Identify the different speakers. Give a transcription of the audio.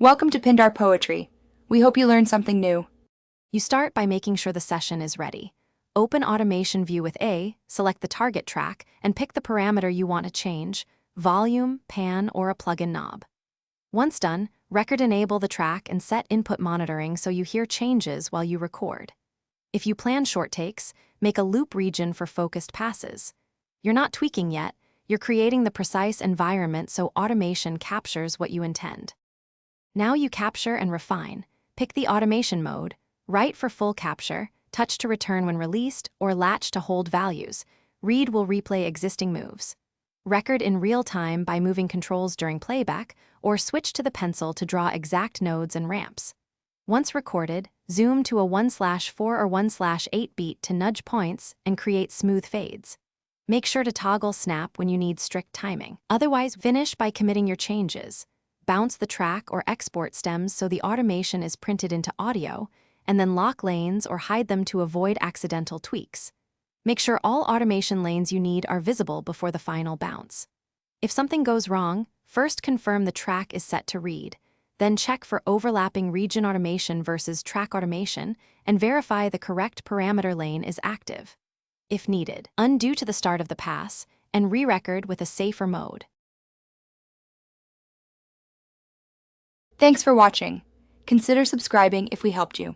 Speaker 1: Welcome to Pindar Poetry. We hope you learned something new.
Speaker 2: You start by making sure the session is ready. Open Automation View with A, select the target track, and pick the parameter you want to change, volume, pan, or a plugin knob. Once done, record enable the track and set input monitoring so you hear changes while you record. If you plan short takes, make a loop region for focused passes. You're not tweaking yet, you're creating the precise environment so automation captures what you intend. Now you capture and refine. Pick the automation mode, write for full capture, touch to return when released, or latch to hold values. Read will replay existing moves. Record in real time by moving controls during playback, or switch to the pencil to draw exact nodes and ramps. Once recorded, zoom to a 1/4 or 1/8 beat to nudge points and create smooth fades. Make sure to toggle snap when you need strict timing. Otherwise, finish by committing your changes. Bounce the track or export stems so the automation is printed into audio, and then lock lanes or hide them to avoid accidental tweaks. Make sure all automation lanes you need are visible before the final bounce. If something goes wrong, first confirm the track is set to read, then check for overlapping region automation versus track automation, and verify the correct parameter lane is active. If needed, undo to the start of the pass and re-record with a safer mode.
Speaker 1: Thanks for watching. Consider subscribing if we helped you.